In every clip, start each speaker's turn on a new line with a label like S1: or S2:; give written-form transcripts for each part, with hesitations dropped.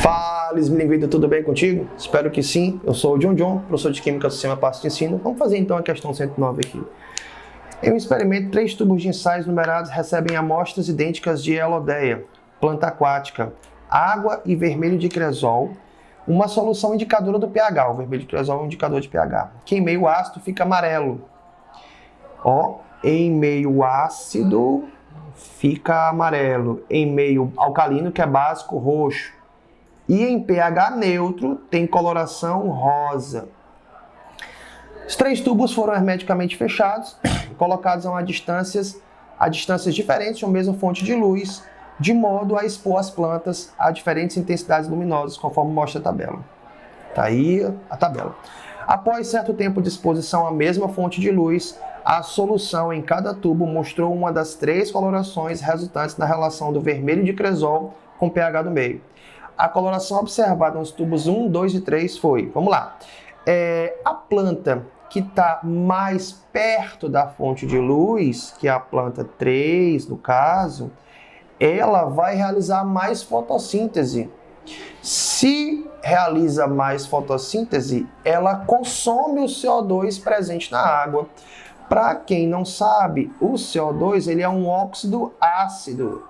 S1: Fala, esmilinguido, tudo bem contigo? Espero que sim. Eu sou o John, professor de Química do Sistema Parte de Ensino. Vamos fazer então a questão 109 aqui. Em um experimento, 3 tubos de ensaios numerados recebem amostras idênticas de Elodeia, planta aquática, água e vermelho de cresol, uma solução indicadora do pH. O vermelho de cresol é um indicador de pH, que em meio ácido fica amarelo. Em meio ácido fica amarelo, em meio alcalino, que é básico, roxo. E em pH neutro tem coloração rosa. Os 3 tubos foram hermeticamente fechados, colocados a distâncias diferentes de uma mesma fonte de luz, de modo a expor as plantas a diferentes intensidades luminosas, conforme mostra a tabela. Está aí a tabela. Após certo tempo de exposição à mesma fonte de luz, a solução em cada tubo mostrou uma das 3 colorações resultantes na relação do vermelho de cresol com pH do meio. A coloração observada nos tubos 1, 2 e 3 foi, vamos lá, a planta que está mais perto da fonte de luz, que é a planta 3 no caso, ela vai realizar mais fotossíntese. Se realiza mais fotossíntese, ela consome o CO2 presente na água. Para quem não sabe, o CO2 ele é um óxido ácido.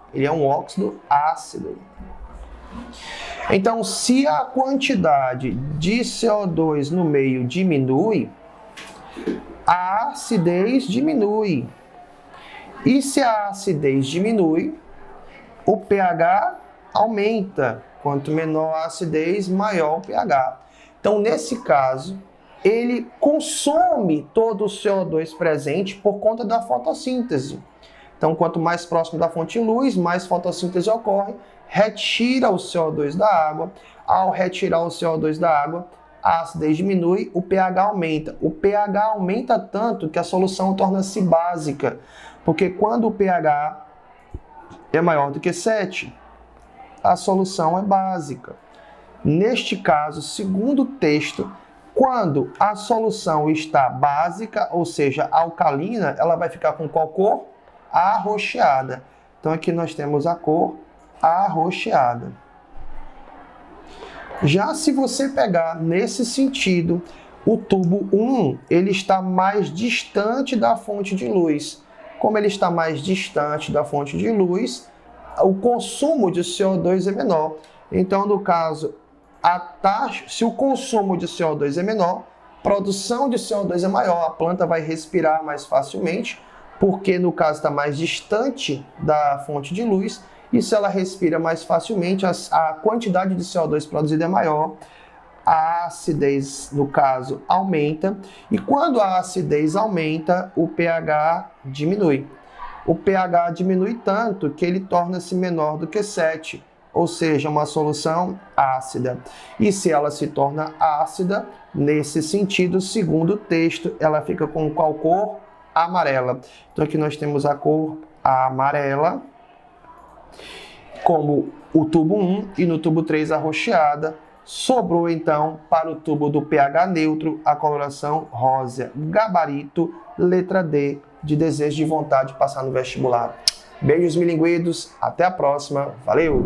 S1: Então, se a quantidade de CO2 no meio diminui, a acidez diminui. E se a acidez diminui, o pH aumenta. Quanto menor a acidez, maior o pH. Então, nesse caso, ele consome todo o CO2 presente por conta da fotossíntese. Então, quanto mais próximo da fonte de luz, mais fotossíntese ocorre, retira o CO2 da água. Ao retirar o CO2 da água, a acidez diminui, o pH aumenta. O pH aumenta tanto que a solução torna-se básica, porque quando o pH é maior do que 7, a solução é básica. Neste caso, segundo o texto, quando a solução está básica, ou seja, alcalina, ela vai ficar com qual cor? Arroxeada. Então aqui nós temos a cor arroxeada. Já se você pegar nesse sentido, o tubo 1, ele está mais distante da fonte de luz. Como ele está mais distante da fonte de luz, o consumo de CO2 é menor. Então, no caso, se o consumo de CO2 é menor, a produção de CO2 é maior, a planta vai respirar mais facilmente, porque no caso está mais distante da fonte de luz, e se ela respira mais facilmente, a quantidade de CO2 produzida é maior, a acidez, no caso, aumenta, e quando a acidez aumenta, o pH diminui. O pH diminui tanto que ele torna-se menor do que 7, ou seja, uma solução ácida. E se ela se torna ácida, nesse sentido, segundo o texto, ela fica com qual cor? Amarela. Então aqui nós temos a cor amarela, como o tubo 1 e no tubo 3 arroxeada. Sobrou então para o tubo do pH neutro a coloração rosa. Gabarito, letra D, de desejo de vontade de passar no vestibular. Beijos milinguidos, até a próxima, valeu!